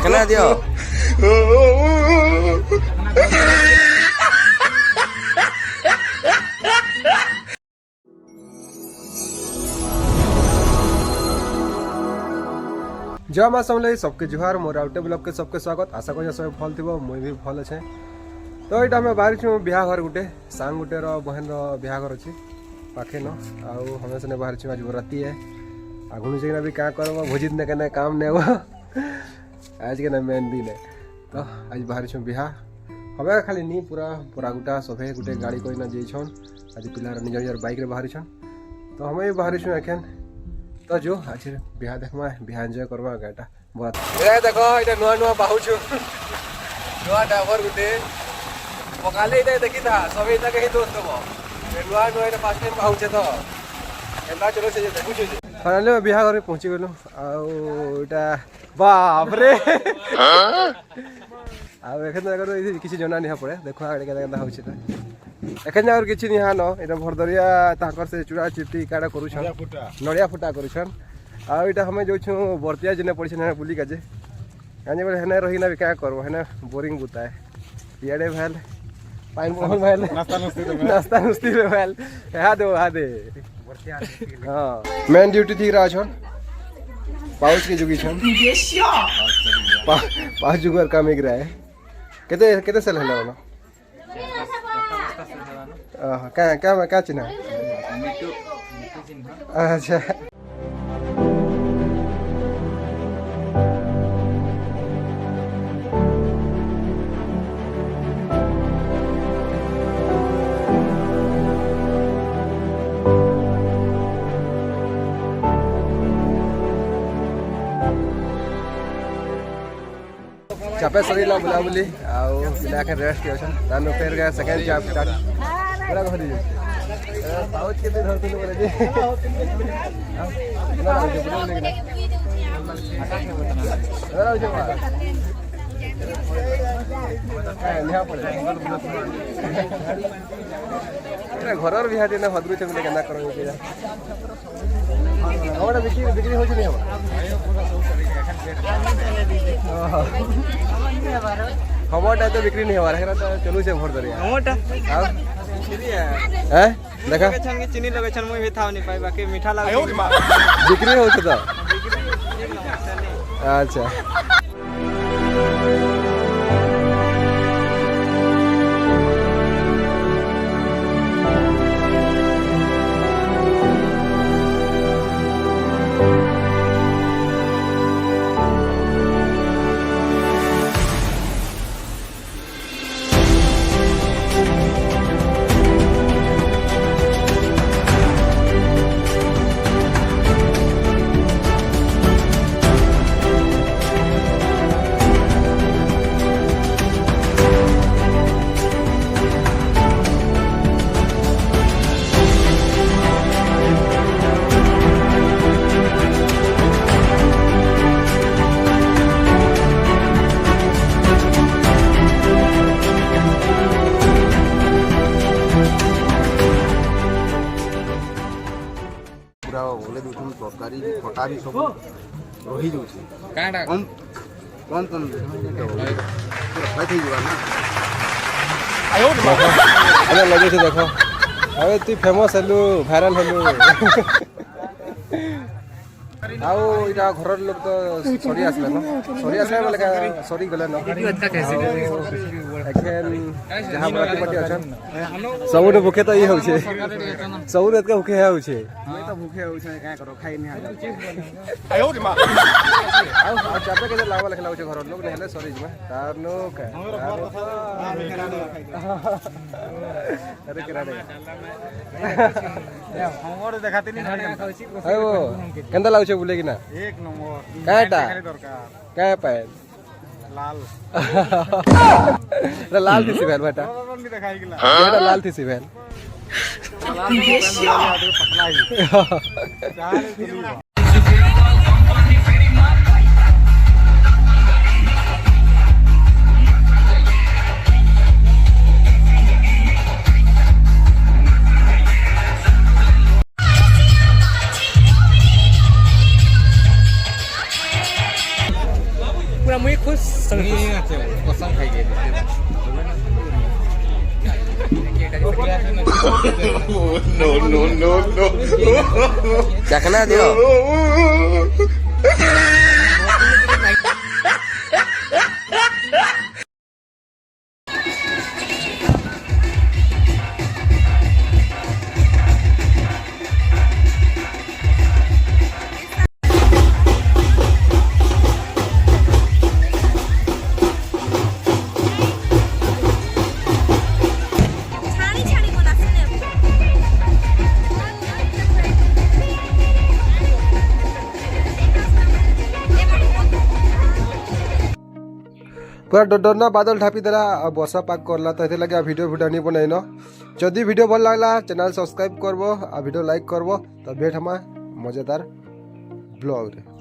केना दियो जय माँ समले सबके जुहार मोर आउटे ब्लॉग के सबके स्वागत आशा कर सब भल थी मुई भी भल अच्छे तो यहाँ आम बाहर छूँ बिहाघर गुटे सांग गुटे बहन बिहाघर अच्छी पाखे न आउ हमें से बाहर छूँ आज बराती है आगुन जाइना भी क्या करब भोजी दिन के काम नहीं आज के ना मेन दिन है तो आज बाहर छूँ बिहा हमें खाली नहीं पूरा पूरा गुटा सफे गुटे गाड़ी कोई ना जाइछन आज पिला निज निजर बाइक रे बाहर छन तो हमें भी बाहर छूँ एखन तो जो आज बिहा देखमा बिहा एंजॉय करवा गाटा बहुत ए देखो इटा नुआ नुआ बाहुछु नुआ ड्राइवर गुटे पकाले इटा देखि था सब इटा कहि दोस्त बो नुआ नुआ इटा फास्ट टाइम बाहुछे तो एंदा चलो से देखु छै फाइनली बिहा घर पहुंची गेलु आ इटा बाप रे आ एखन अगर किसी जना नहीं पड़े देखो आगे केदा होछि त एखन और किछि नहीं हानो इटा भरदरिया ताकर से चूड़ा चिपटी काडा करू छन नड़िया फुटा करू छन आ इटा हमें जो छु बर्तिया जने पड़ी छन बुली काजे यानी बे हने रही ना क्या करू हने बोरिंग बुता है याडे भेल पाइन मोहन भेल नाश्ता नुस्ती भेल हा दे बर्तिया हां मेन ड्यूटी थी रहा छन पाउच के जुगी छन पांच जुगर काम एक रहा है केते केते सेल हला वाला क्या चिन्ह अच्छा चापे सरीला बुला बुली आउ पिला के रेस्ट के छन तानो फेर गया सेकंड चाप स्टार्ट पूरा भरी जे पाउच के धरते बोले जे घर बिहार ना हदरू चमले केना करो के हमरा बिक्री हो छै हमटा तो बिक्री नहीं हमारा तो चलू से भर दरिया हमटा हैं देखा छन के चीनी लगे छन मुई भी थाव नहीं पाई बाकी मीठा लागे बिक्री हो छ तो अच्छा बोले दूसरी तरकारी खटा भी सब रही जाउछे काडा कौन बैठी जुआ ना आयो अरे लगे से देखो अबे तू फेमस हेलु वायरल हेलु आउ इटा घर लोग तो सरी आसले न सरी आसले बोले का सरी गले न एखन जहां बराती पार्टी अछन सबुने भूखे तो ये होछे सबुने एतका भूखे है होछे मैं तो भूखे होछे का करो खाई नहीं आ आयो रे मां आउ चापे के लावा लखला होछे घर लोग नेले सरी में तार नो का अरे केरा रे हमर देखाते नहीं आयो केंदा लाउछे बोले कि ना एक नंबर काटा क्या पाए लाल लाल थी सिवेल बेटा बेटा लाल थी सिवेल चखना दियो छाणी छाणी को नाचने पूरा डरना बादल ढापी देला आ वर्षा पाक करला तो एथे लगे वीडियो नहीं बनाइन जदि वीडियो भल लागला चैनल सब्सक्राइब करबो आ वीडियो लाइक करबो तो भेट हमा मजेदार ब्लॉग रे।